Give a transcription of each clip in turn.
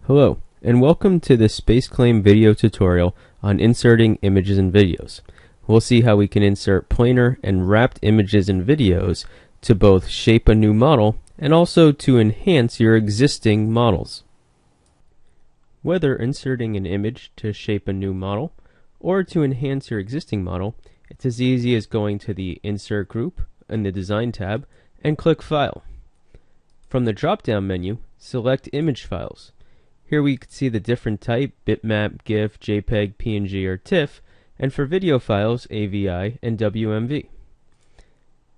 Hello, and welcome to the SpaceClaim video tutorial on inserting images and videos. We'll see how we can insert planar and wrapped images and videos to both shape a new model and also to enhance your existing models. Whether inserting an image to shape a new model or to enhance your existing model, it's as easy as going to the Insert group in the Design tab and click File. From the drop-down menu, select Image Files. Here we can see the different type: bitmap, GIF, JPEG, PNG, or TIFF, and for video files, AVI and WMV.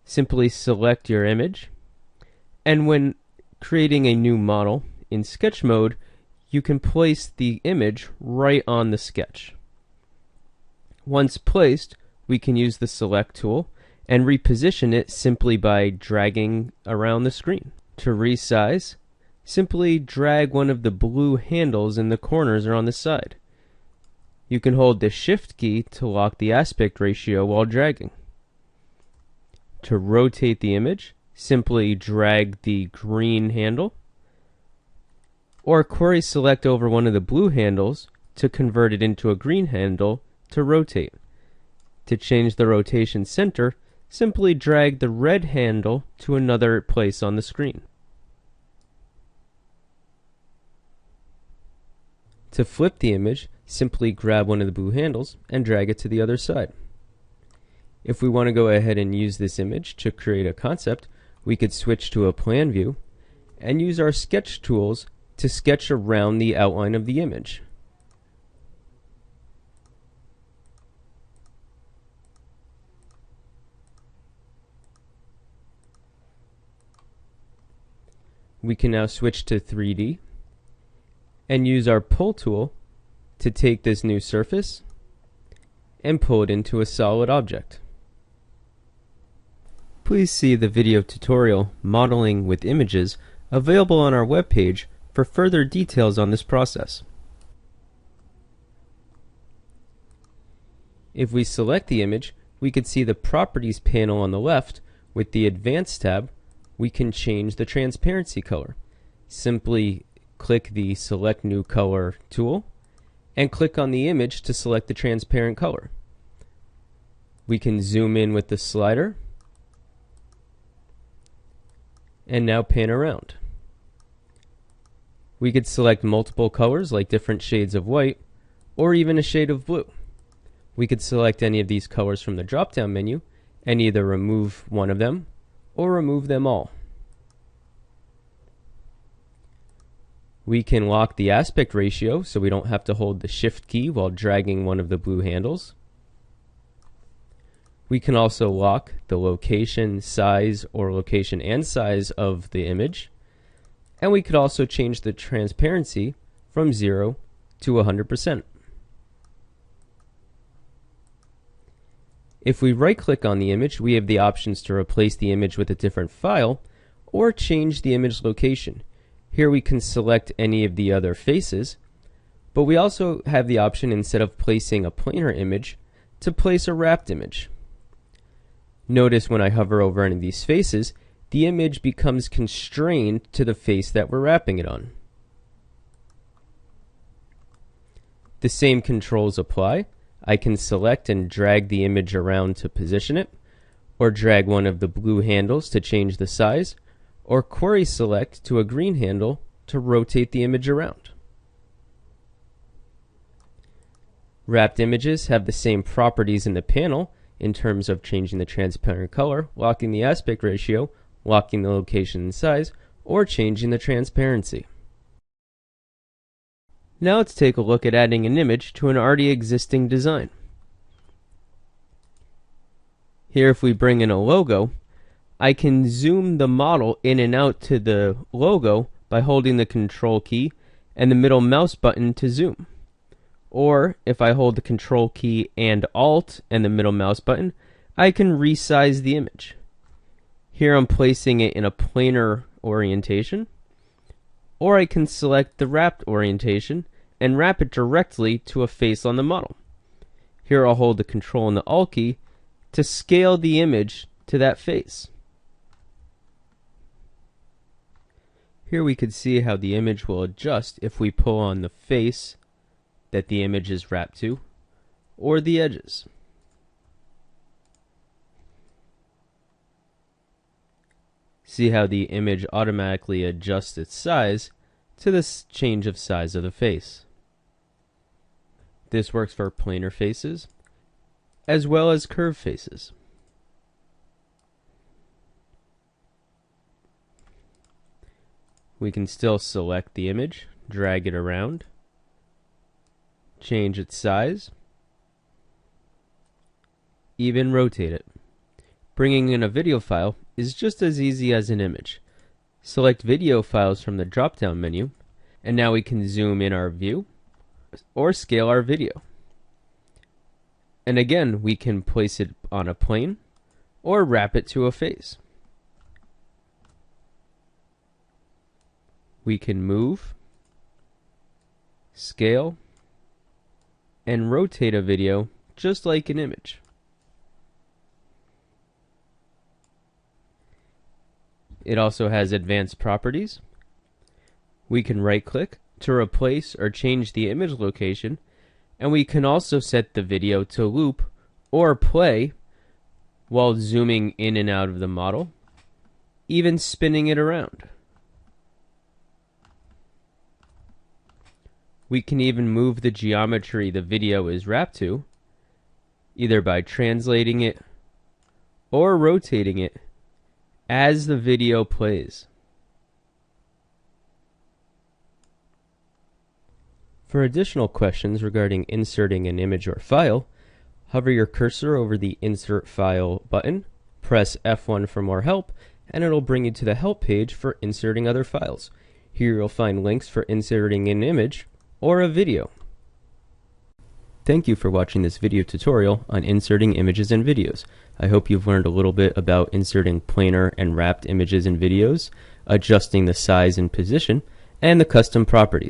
Simply select your image, and when creating a new model in sketch mode, you can place the image right on the sketch. Once placed, we can use the Select tool and reposition it simply by dragging around the screen. To resize, simply drag one of the blue handles in the corners or on the side. You can hold the Shift key to lock the aspect ratio while dragging. To rotate the image, simply drag the green handle, or query select over one of the blue handles to convert it into a green handle to rotate. To change the rotation center, simply drag the red handle to another place on the screen. To flip the image, simply grab one of the blue handles and drag it to the other side. If we want to go ahead and use this image to create a concept, we could switch to a plan view and use our sketch tools to sketch around the outline of the image. We can now switch to 3D and use our pull tool to take this new surface and pull it into a solid object. Please see the video tutorial Modeling with Images available on our webpage for further details on this process. If we select the image, we could see the Properties panel on the left. With the Advanced tab, we can change the transparency color. Simply click the Select New Color tool and click on the image to select the transparent color. We can zoom in with the slider and now pan around. We could select multiple colors like different shades of white or even a shade of blue. We could select any of these colors from the drop-down menu and either remove one of them or remove them all. We can lock the aspect ratio so we don't have to hold the Shift key while dragging one of the blue handles. We can also lock the location, size, or location and size of the image. And we could also change the transparency from 0 to 100%. If we right-click on the image, we have the options to replace the image with a different file or change the image location. Here we can select any of the other faces, but we also have the option, instead of placing a planar image, to place a wrapped image. Notice when I hover over any of these faces, the image becomes constrained to the face that we're wrapping it on. The same controls apply. I can select and drag the image around to position it, or drag one of the blue handles to change the size, or query select to a green handle to rotate the image around. Wrapped images have the same properties in the panel in terms of changing the transparent color, locking the aspect ratio, locking the location and size, or changing the transparency. Now let's take a look at adding an image to an already existing design. Here, if we bring in a logo, I can zoom the model in and out to the logo by holding the Control key and the middle mouse button to zoom. Or if I hold the Control key and Alt and the middle mouse button, I can resize the image. Here I'm placing it in a planar orientation, or I can select the wrapped orientation and wrap it directly to a face on the model. Here I'll hold the Control and the Alt key to scale the image to that face. Here we could see how the image will adjust if we pull on the face that the image is wrapped to, or the edges. See how the image automatically adjusts its size to this change of size of the face. This works for planar faces, as well as curved faces. We can still select the image, drag it around, change its size, even rotate it. Bringing in a video file is just as easy as an image. Select video files from the drop-down menu, and now we can zoom in our view or scale our video. And again, we can place it on a plane or wrap it to a face. We can move, scale, and rotate a video just like an image. It also has advanced properties. We can right-click to replace or change the image location, and we can also set the video to loop or play while zooming in and out of the model, even spinning it around. We can even move the geometry the video is wrapped to, either by translating it or rotating it as the video plays. For additional questions regarding inserting an image or file, hover your cursor over the Insert File button, press F1 for more help, and it'll bring you to the help page for inserting other files. Here you'll find links for inserting an image or a video. Thank you for watching this video tutorial on inserting images and videos. I hope you've learned a little bit about inserting planar and wrapped images and videos, adjusting the size and position, and the custom properties.